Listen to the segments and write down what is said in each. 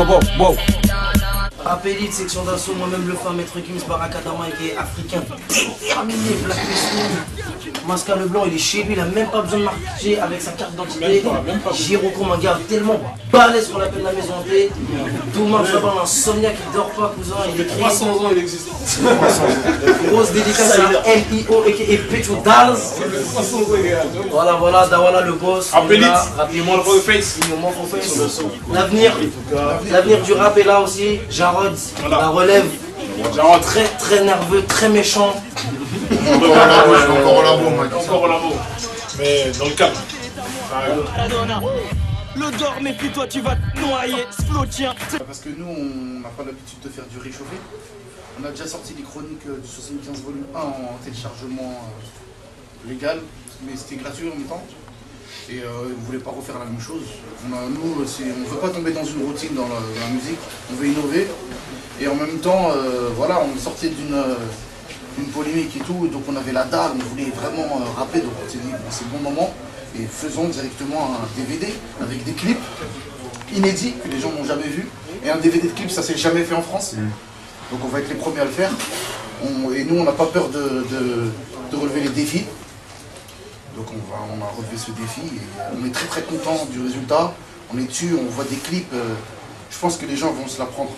wow. Appelite, section d'assaut, moi-même le fan, Maître Gims, Barakadama, qui est africain, terminé, Black Lives, Masca le blanc, il est chez lui, il a même pas besoin de marcher avec sa carte d'identité. Giroko, un gars tellement balèze qu'on appelle la maison hantée. Doumar, là-bas, un insomniaque qui dort pas, cousin, il est 300 ans, il existe. grosse dédicace à MIO et Petro Dals. Voilà, Dawala le boss. Appelite, rappelez-moi le face. L'avenir du rap est là aussi. Jarod, la relève. Jarod, très nerveux, très méchant. Encore au labo, moi. Encore au labo. Mais dans le cadre. Le dors, mais puis toi tu vas te noyer, tiens. Parce que nous, on n'a pas l'habitude de faire du réchauffé. On a déjà sorti les chroniques du 75 volume 1 en téléchargement légal, mais c'était gratuit en même temps. Et on ne voulait pas refaire la même chose. Nous, on ne veut pas tomber dans une routine dans la musique, on veut innover. Et en même temps, voilà, on sortait d'une polémique et tout, et donc on avait la dalle, on voulait vraiment rapper, donc on s'est dit, bon, c'est le bon moment. Et faisons directement un DVD avec des clips inédits que les gens n'ont jamais vus. Et un DVD de clips, ça s'est jamais fait en France. Donc on va être les premiers à le faire. Et nous, on n'a pas peur de relever les défis. Donc on a relevé ce défi et on est très content du résultat. On est dessus, on voit des clips. Je pense que les gens vont se la prendre.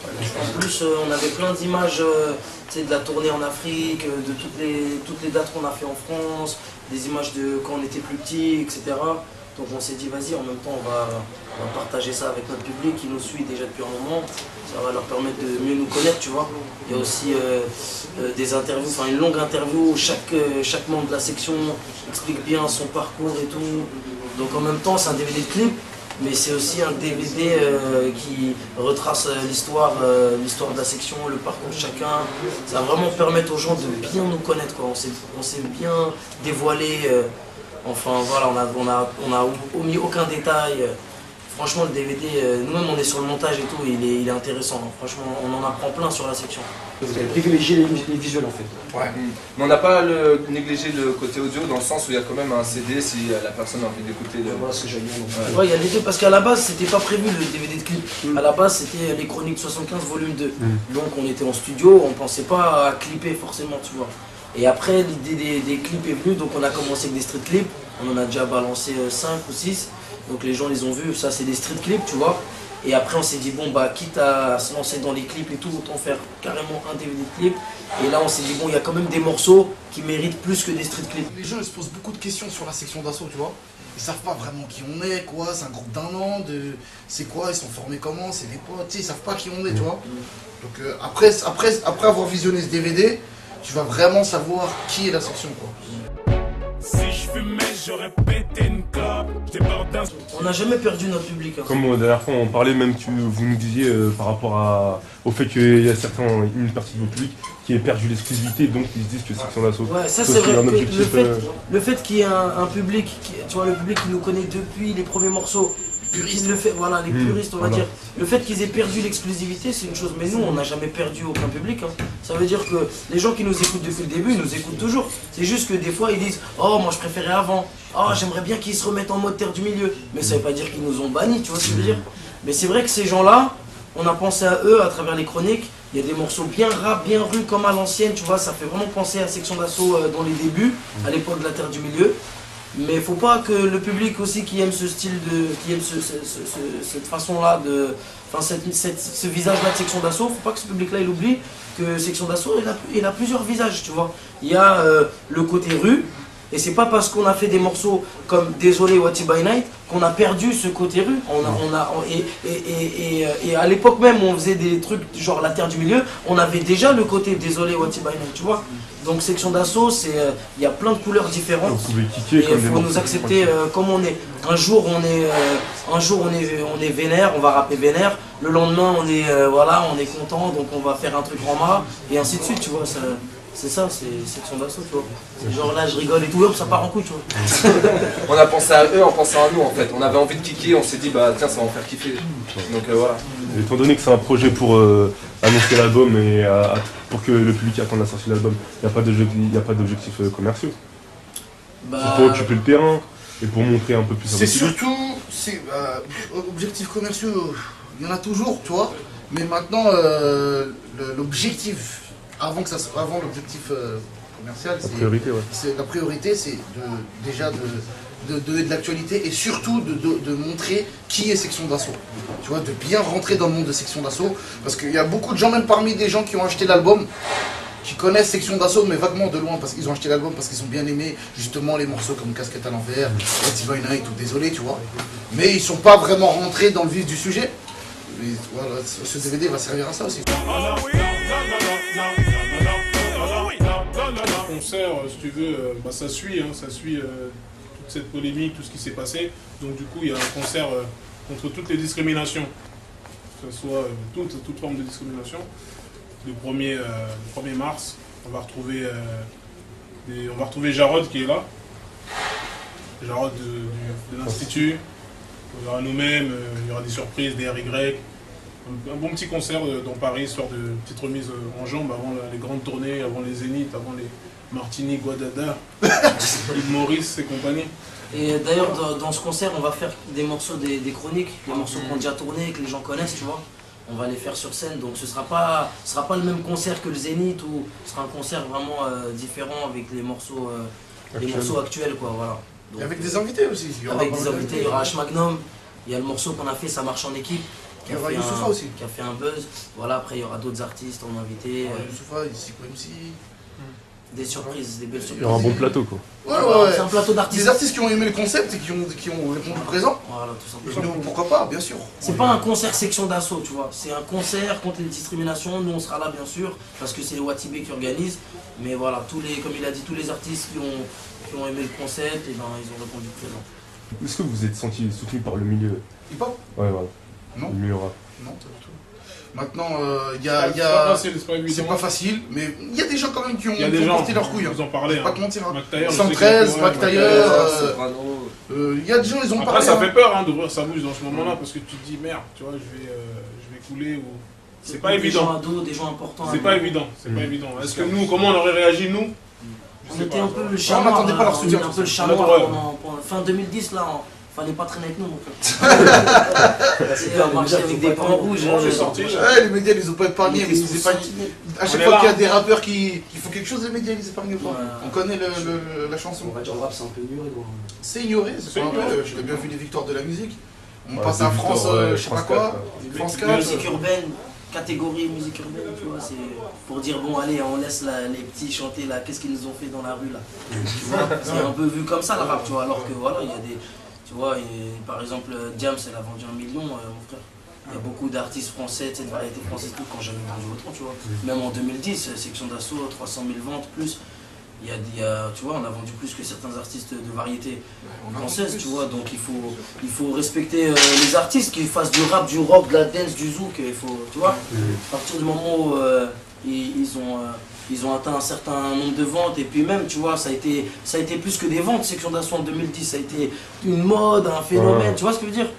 En plus, on avait plein d'images de la tournée en Afrique, de toutes les dates qu'on a fait en France, des images de quand on était plus petit, etc. Donc on s'est dit, vas-y, en même temps, on va partager ça avec notre public qui nous suit déjà depuis un moment. Ça va leur permettre de mieux nous connaître, tu vois. Il y a aussi des interviews, enfin une longue interview où chaque membre de la section explique bien son parcours et tout. Donc en même temps, c'est un DVD de clip, mais c'est aussi un DVD qui retrace l'histoire de la section, le parcours de chacun. Ça va vraiment permettre aux gens de bien nous connaître, quoi. On s'est bien dévoilé. Enfin voilà, on a omis aucun détail. Franchement, le DVD, nous-mêmes on est sur le montage et tout, il est intéressant. Donc, franchement, on en apprend plein sur la section. Vous avez privilégié les visuels en fait. Ouais. Mais on n'a pas négligé le côté audio dans le sens où il y a quand même un CD si la personne a envie d'écouter. Voilà ce que j'allais dire. Ouais, il y a les deux, parce qu'à la base, c'était pas prévu le DVD de clip. À la base, c'était les Chroniques 75 volume 2. Donc on était en studio, on pensait pas à clipper forcément, tu vois. Et après, l'idée des clips est venue, donc on a commencé avec des street clips. On en a déjà balancé 5 ou 6. Donc les gens les ont vus, ça c'est des street clips, tu vois. Et après on s'est dit, bon bah quitte à se lancer dans les clips et tout, autant faire carrément un DVD de clip. Et là on s'est dit, bon il y a quand même des morceaux qui méritent plus que des street clips. Les gens ils se posent beaucoup de questions sur la section d'assaut, tu vois. Ils savent pas vraiment qui on est, quoi, c'est un groupe d'un an, c'est quoi, ils sont formés comment, c'est des potes, tu sais, ils savent pas qui on est, tu vois. Donc après avoir visionné ce DVD, tu vas vraiment savoir qui est la section, quoi. Si je fumais, j'aurais pété une clope. On n'a jamais perdu notre public. Hein. Comme la dernière fois, on parlait même que vous nous disiez par rapport au fait qu'il y a une partie de votre public qui ait perdu l'exclusivité, donc ils se disent que c'est Section d'Assaut. Ouais, ça c'est vrai. Le fait qu'il y ait un public, tu vois, le public qui nous connaît depuis les premiers morceaux. Voilà, les puristes, on va dire. Le fait qu'ils aient perdu l'exclusivité, c'est une chose. Mais nous, on n'a jamais perdu aucun public. Hein. Ça veut dire que les gens qui nous écoutent depuis le début, ils nous écoutent toujours. C'est juste que des fois, ils disent « Oh, moi je préférais avant. Oh, j'aimerais bien qu'ils se remettent en mode terre du milieu. » Mais ça veut pas dire qu'ils nous ont bannis, tu vois ce que je veux dire. Mais c'est vrai que ces gens-là, on a pensé à eux à travers les chroniques. Il y a des morceaux bien rap, bien rue, comme à l'ancienne, tu vois. Ça fait vraiment penser à Section d'Assaut dans les débuts, à l'époque de la terre du milieu. Mais il ne faut pas que le public aussi qui aime ce style qui aime cette façon-là ce visage-là de Section d'Assaut, il ne faut pas que ce public-là il oublie que Section d'Assaut il a plusieurs visages, tu vois. Il y a le côté rue, et c'est pas parce qu'on a fait des morceaux comme Désolé Wati by Night qu'on a perdu ce côté rue. Et à l'époque même où on faisait des trucs genre la terre du milieu, on avait déjà le côté Désolé Wati by Night, tu vois. Donc Section d'Assaut, il y a plein de couleurs différentes. Vous pouvez kicker, et il faut nous accepter comme on est. Un jour on est vénère, on va rapper vénère. Le lendemain on est content, donc on va faire un truc en mât, et ainsi de suite, tu vois. C'est ça, c'est Section d'Assaut, tu vois. Genre là je rigole et tout, hop, ça part en couille, tu vois. On a pensé à eux en pensant à nous en fait. On avait envie de kicker, on s'est dit bah tiens ça va en faire kiffer. Donc voilà. Et étant donné que c'est un projet pour annoncer l'album et pour que le public attende la sortie de l'album, il n'y a pas d'objectifs commerciaux. C'est pour occuper le terrain. et pour montrer un peu plus. C'est surtout, objectifs commerciaux, il y en a toujours, tu vois. Mais maintenant, l'objectif, avant l'objectif commercial, la priorité, c'est déjà de donner de l'actualité et surtout de montrer qui est Section d'Assaut. Tu vois, de bien rentrer dans le monde de Section d'Assaut. Parce qu'il y a beaucoup de gens, même parmi des gens qui ont acheté l'album, qui connaissent Section d'Assaut, mais vaguement de loin, parce qu'ils ont acheté l'album, parce qu'ils ont bien aimé justement les morceaux comme Casquette à l'envers, Divine Night ou Désolé, tu vois. Mais ils sont pas vraiment rentrés dans le vif du sujet. Mais voilà, ce DVD va servir à ça aussi. Le concert, si tu veux, ça suit toute cette polémique, tout ce qui s'est passé. Donc du coup, il y a un concert contre toutes les discriminations, que ce soit toute forme de discrimination. Le 1er mars, on va retrouver Jarod qui est là. Jarod de l'Institut. Il y aura nous-mêmes, il y aura des surprises, des RY. Un bon petit concert dans Paris, histoire de petite remise en jambes avant les grandes tournées, avant les Zéniths, avant les Martinique, Guadada, Yves Maurice et compagnie. Et d'ailleurs, dans ce concert, on va faire des morceaux des chroniques, des morceaux qu'on a déjà tournés, que les gens connaissent, tu vois. On va les faire sur scène, donc ce sera pas le même concert que le Zénith, ou ce sera un concert vraiment différent avec les morceaux actuels, quoi, voilà. Donc, avec des invités aussi. Avec des invités, il y aura H Magnum, il y a le morceau qu'on a fait, Ça marche en équipe, qui a fait un buzz. Voilà, après il y aura d'autres artistes en invité. Youssoufa, ici quoi MC. Des surprises, des belles surprises. Il y aura un bon plateau, quoi. Ouais. C'est un plateau d'artistes. Des artistes qui ont aimé le concept et qui ont répondu présent. Voilà, tout simplement. Nous, pourquoi pas, bien sûr. C'est pas un concert Section d'Assaut, tu vois. C'est un concert contre les discriminations. Nous, on sera là, bien sûr, parce que c'est le Watibé qui organise. Mais voilà, comme il a dit, tous les artistes qui ont aimé le concept, et ben, ils ont répondu présent. Est-ce que vous vous êtes senti soutenu par le milieu hip-hop? Ouais, voilà. Non. Le milieu rap. Non, pas du tout. Maintenant, c'est pas facile, mais il y a des gens quand même qui ont porté leur couille. Vous en parlez. Pas te mentir. 113, 113, Mac Taylor. Il y a des gens, ils ont parlé. Après, ça fait peur d'ouvrir sa bouche dans ce moment-là parce que tu te dis merde, tu vois, je vais couler ou. C'est pas évident. Des gens importants. C'est pas évident. Est-ce que nous, comment on aurait réagi nous? On était un peu le chamois. On n'attendait pas leur soutien. Un peu le chamois pendant fin 2010 là. Fallait pas traîner avec nous donc. On marchait avec des pans rouges. Les médias ils ont pas épargné, mais ils nous épargnent. À chaque fois qu'il y a des rappeurs qui font quelque chose, les médias ils épargnent pas. On connaît la chanson. On va dire le rap c'est un peu ignoré. C'est ignoré, c'est pas vrai. Tu as bien vu les victoires de la musique. On passe à France, je sais pas quoi. France 4. Musique urbaine. Catégorie musique urbaine, tu vois, c'est pour dire bon allez on laisse les petits chanter là, qu'est-ce qu'ils nous ont fait dans la rue là. Tu vois, c'est un peu vu comme ça le rap, tu vois, alors que voilà, il y a des. Tu vois, par exemple Diams elle a vendu 1 million, mon frère. Il y a beaucoup d'artistes français, de variété française tout quand j'avais vendu autant, tu vois. Même en 2010, Section d'Assaut, 300 000 ventes plus. Il y a, tu vois, on a vendu plus que certains artistes de variété française, tu vois, donc il faut respecter les artistes, qu'ils fassent du rap, du rock, de la dance, du zouk, il faut, tu vois, à partir du moment où ils ont atteint un certain nombre de ventes, et puis même, tu vois, ça a été plus que des ventes, Section d'Assaut en 2010, ça a été une mode, un phénomène, tu vois ce que je veux dire?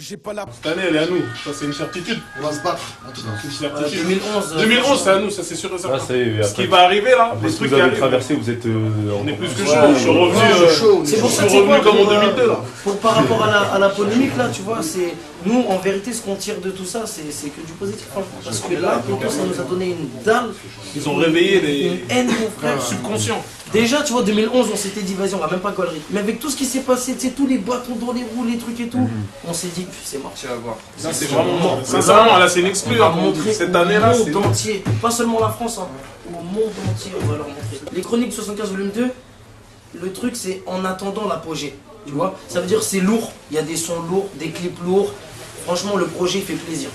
Cette année, elle est à nous, ça c'est une certitude. On va se battre. C'est une certitude. 2011, c'est à nous, ça c'est sûr et certain. Ce qui va arriver là, les trucs qui arrivent. Traversé, vous êtes. On est plus que chaud. Je suis revenu. C'est pour ça comme en 2002 là. Par rapport à la polémique là, tu vois, c'est nous en vérité ce qu'on tire de tout ça, c'est que du positif. Parce que là, pour ça nous a donné une dalle. Ils ont réveillé une haine, mon frère, subconscient. Déjà, tu vois, 2011, on s'était dit, vas-y, on va même pas galerie. Mais avec tout ce qui s'est passé, tu sais, tous les bâtons dans les roues, les trucs et tout, on s'est dit, c'est mort. Tu vas voir. Ça, c'est vraiment mort. Sincèrement, là, c'est une exclue. Cette année-là, c'est. Au monde entier, pas seulement la France, hein. Au monde entier, on va leur montrer. Les Chroniques 75 volume 2, le truc, c'est en attendant l'apogée. Tu vois, ça veut dire c'est lourd, il y a des sons lourds, des clips lourds. Franchement, le projet il fait plaisir.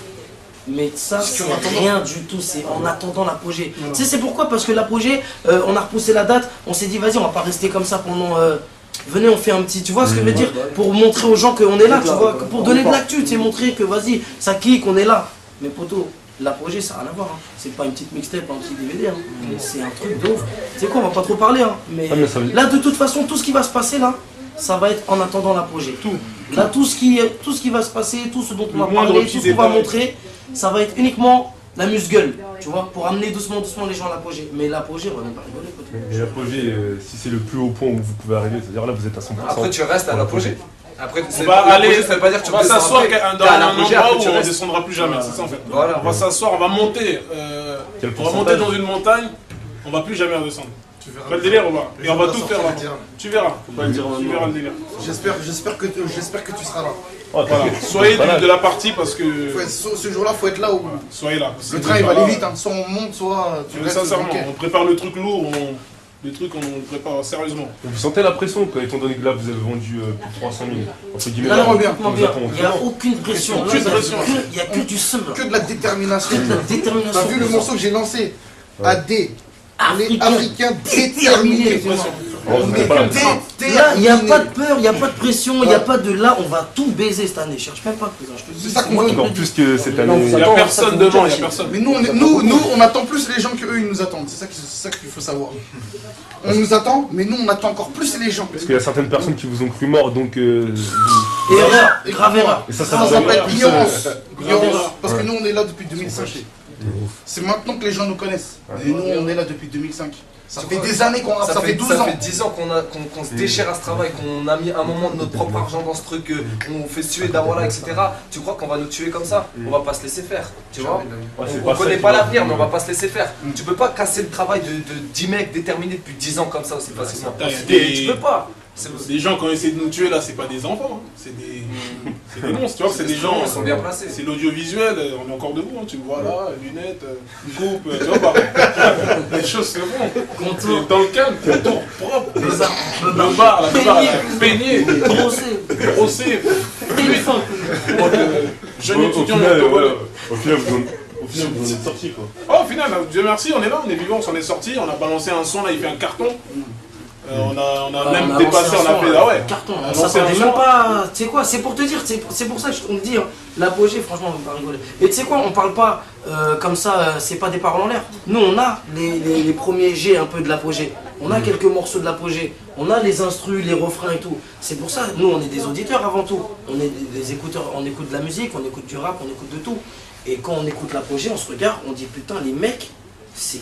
Mais ça, c'est rien du tout, c'est en attendant l'apogée. Tu sais, c'est pourquoi? Parce que l'apogée, on a repoussé la date, on s'est dit, vas-y, on va pas rester comme ça pendant. Venez, on fait un petit. Tu vois ce que je veux dire? Pour montrer aux gens qu'on est là, tu vois, pour donner de l'actu, tu sais, montrer que vas-y, ça kick, on est là. Mais poto, l'apogée, ça n'a rien à voir. Hein. C'est pas une petite mixtape, un petit DVD. Hein. C'est un truc de ouf. Tu sais quoi, on va pas trop parler. Hein. Mais là, de toute façon, tout ce qui va se passer là, ça va être en attendant l'apogée. Là, tout ce qui va se passer, tout ce dont on va parler, tout ce qu'on va montrer, ça va être uniquement l'amuse-gueule, tu vois, pour amener doucement les gens à l'apogée. Mais l'apogée, on va même pas rigoler. Mais l'apogée, si c'est le plus haut point où vous pouvez arriver, c'est-à-dire là vous êtes à 100%. Après tu restes à l'apogée. Après, On va aller, ça veut pas dire que tu on va s'asseoir dans un endroit où on ne restes. descendra plus jamais, c'est ça en fait. Voilà. On va s'asseoir, on va monter, Quel on va monter pourcentage dans une montagne, on va plus jamais redescendre. Pas le délire, on va. Et on va tout faire là. Tu verras. Tu verras le délire. J'espère que tu seras là. Oh, Voilà. Soyez de la partie parce que. Ce jour-là, faut être là où. Soyez là. Le train il va aller vite, hein. Soit on monte, soit tu restes. Sincèrement, ok. on prépare le truc lourd, le truc on le prépare sérieusement. Vous sentez la pression, quoi, étant donné que là vous avez vendu plus de 300 000. Entre guillemets, Là, là, bien. on vous attend. Il n'y a aucune pression. Aucune pression. Il n'y a que du seum. Que de la détermination. Que de la détermination. T'as vu le morceau que j'ai lancé AD. On est Africain. Africain déterminé. Oh, vous êtes pas là. Là, il n'y a pas de peur, il n'y a pas de pression, il n'y a pas de là, on va tout baiser cette année. Cherche même pas que je te dis. C'est ça qu'on moi veut. qui te le Encore dis. plus que cette année. Il n'y a personne devant, il n'y a personne. Mais nous, on attend plus les gens qu'eux, ils nous attendent. C'est ça qu'il faut savoir. On nous attend, mais nous, on attend encore plus les gens. Parce qu'il y a certaines personnes qui vous ont cru mort, donc. Erreur, grave erreur. Et ça Ça vous s'appelle plus, ignorance. Ignorance. Ignorance. Parce que nous, on est là depuis 2005. C'est maintenant que les gens nous connaissent. Et nous, on est là depuis 2005. Ça fait des années qu'on rappe, ça fait 12 ans. Ça fait 10 ans qu'on se déchire à ce travail, qu'on a mis un moment de notre propre argent dans ce truc, qu'on fait se tuer d'Awala, etc. Tu crois qu'on va nous tuer comme ça? On va pas se laisser faire, tu vois. On connaît pas l'avenir, mais on va pas se laisser faire. Tu peux pas casser le travail de 10 mecs déterminés depuis 10 ans comme ça aussi facilement. Tu peux pas. Les gens, quand ils essaient de nous tuer là, c'est pas des enfants, hein. C'est des monstres, tu vois, c'est des gens. Ils sont bien placés. C'est l'audiovisuel, on est encore debout, hein. Tu me vois là, lunettes, coupe, tu vois pas. Les choses se font. Contour. Dans le calme, contour propre. Les arbres. Le bar, la barre, peigné, Brossé. brossé. Téléphone. Jeune Au étudiant, final, voilà. au final, vous en êtes sorti, quoi. Oh, au final, Dieu merci, on est là, on est vivant, on s'en est sorti, on a balancé un son, là il fait un carton. On a même dépassé, on a fait, ah ouais. Carton, On a on lancé s'attendait un même son. pas. Tu sais quoi, c'est pour te dire, c'est pour ça que on te dit, hein, l'apogée, franchement, on va pas rigoler. Et tu sais quoi, on parle pas comme ça, c'est pas des paroles en l'air. Nous, on a les premiers jets un peu de l'apogée. On a quelques morceaux de l'apogée. On a les instrus, les refrains et tout. C'est pour ça, nous, on est des auditeurs avant tout. On est des écouteurs, on écoute de la musique, on écoute du rap, on écoute de tout. Et quand on écoute l'apogée, on se regarde, on dit putain, les mecs. C'est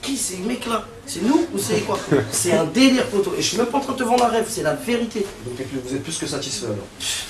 qui ces mecs là? C'est nous ou c'est quoi? C'est un délire poteau. Et je suis même pas en train de te vendre un rêve, c'est la vérité. Donc vous êtes plus que satisfait alors.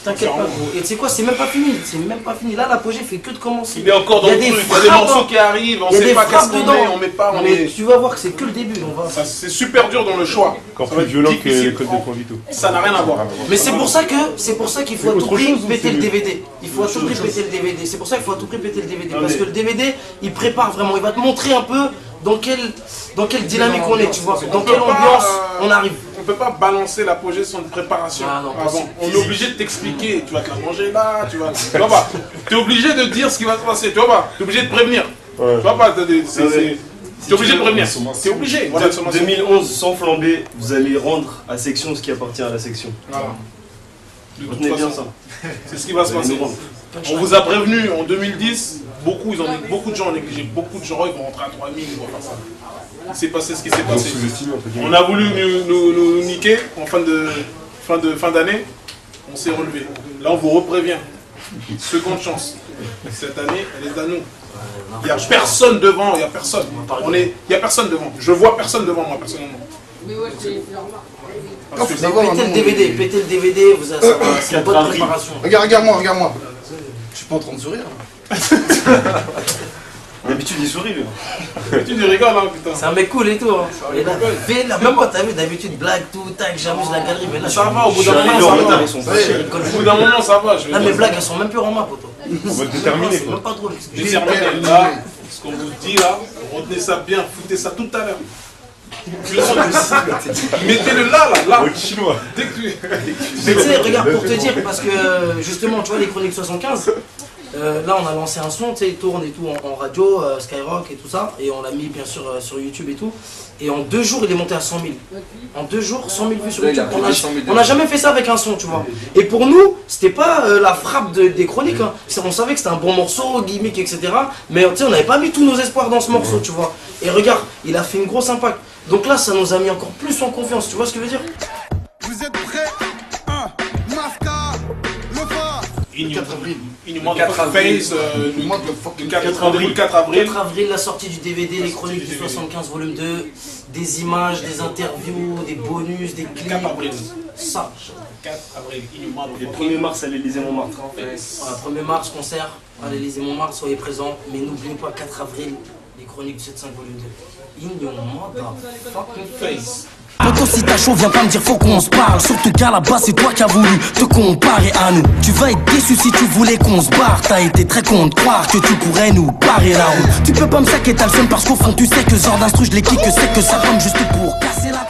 T'inquiète pas gros. Et tu sais quoi, c'est même pas fini. C'est même pas fini. Là l'apogée fait que de commencer. Il est encore dans Il y le a truc, des il y a des frappes, morceaux hein. qui arrivent, on Il y a sait des pas qu'est-ce frappes qu'on dedans. met, on met pas, on Mais est. tu vas voir que c'est que le début. On va... C'est super dur dans le choix. Encore Ça va plus être violent que difficile. l'école des points vitaux. Ça n'a rien à voir. Mais c'est pour ça qu'il faut à Mais tout autre prix chose ou péter c'est le mieux? DVD. Il faut à tout prix péter le DVD. C'est pour ça qu'il faut à tout prix péter le DVD. Ah, Parce mais- que le DVD, il prépare vraiment. Il va te montrer un peu dans quelle dynamique on est, tu vois. Dans quelle ambiance on arrive. On peut pas balancer l'apogée sans une préparation Ah non, avant. On est obligé de t'expliquer. Tu vas te la manger là, tu vois pas. Tu es obligé de dire ce qui va se passer, tu vois pas. Tu es obligé de prévenir. Ouais. Tu vois pas. Tu es obligé de prévenir. Tu es obligé. Voilà, de commencer. 2011, sans flamber, vous allez rendre à section ce qui appartient à la section. Voilà. De toute Retenez bien façon, ça. c'est ce qui va se Vous allez passer. nous rendre. On vous a prévenu en 2010, beaucoup de gens ont négligé, beaucoup de gens ils vont rentrer à 3000, ils vont faire ça. Il s'est passé ce qui s'est Donc passé. sous-estimé, entre guillemets. On a voulu nous niquer en fin d'année, on s'est relevé. Là on vous reprévient. Seconde chance. Cette année, elle est à nous. Il n'y a personne devant, il n'y a personne. Il n'y a personne devant. Je vois personne devant moi personnellement. Parce que Pétez le DVD, pétez le DVD, vous avez c'est une bonne préparation. Regarde-moi. Je suis pas en train de sourire. D'habitude, il sourit, lui. tu rigoles, hein, putain. C'est un mec cool et tout. Hein. Et là, même moi, t'as vu, d'habitude, blague, tout, tac, j'amuse la galerie. Mais là, Ça va, au bout d'un Charlie moment, ça Laurent, va. ils sont Ça y est. fâchés. Au bout d'un moment, ça va. Je veux Là, dire, mes blagues, elles sont même plus en main, poto. On va être déterminé, C'est quoi. même pas drôle. Déterminé, là, ce qu'on vous dit là, retenez ça bien, foutez ça tout à l'heure. Mettez-le là. Ouais, chinois. Dès que tu... Mais tu sais, regarde, pour te dire, parce que justement, tu vois, les Chroniques 75, là on a lancé un son, tu sais, il tourne et tout en radio, Skyrock et tout ça, et on l'a mis bien sûr sur YouTube et tout. Et en 2 jours, il est monté à 100 000. En 2 jours, 100 000 vues sur Là, il YouTube. a pris 100 000 On n'a jamais fait ça avec un son, tu vois. Et pour nous, c'était pas la frappe des Chroniques. Hein. On savait que c'était un bon morceau, gimmick, etc. Mais tu sais, on n'avait pas mis tous nos espoirs dans ce morceau, tu vois. Et regarde, il a fait une grosse impact. Donc là, ça nous a mis encore plus en confiance, tu vois ce que je veux dire? Vous êtes prêts? 1, Mafka, le le 4 avril. Inhuman 4 avril. Face, Le le 4 avril. 4 avril. 4 avril, la sortie du DVD, les chroniques du 75 volume 2, des images, des interviews, des bonus, des clips. 4 avril. Ça. 4 avril, Inhuman. Et 1er mars à l'Élysée Montmartre. Voilà, 1er mars, concert à l'Élysée Montmartre, soyez présents. Mais n'oubliez pas, 4 avril, les chroniques du 75 volume 2. Inhuman, fucking face. Poto, si t'as chaud, viens pas me dire faut qu'on se parle. Surtout qu'à la base c'est toi qui as voulu te comparer à nous. Tu vas être déçu si tu voulais qu'on se barre. T'as été très con de croire que tu pourrais nous barrer la route. Tu peux pas me saquer, t'as le seum parce qu'au fond tu sais que ce genre d'instru je les kick, que c'est que ça comme juste pour casser la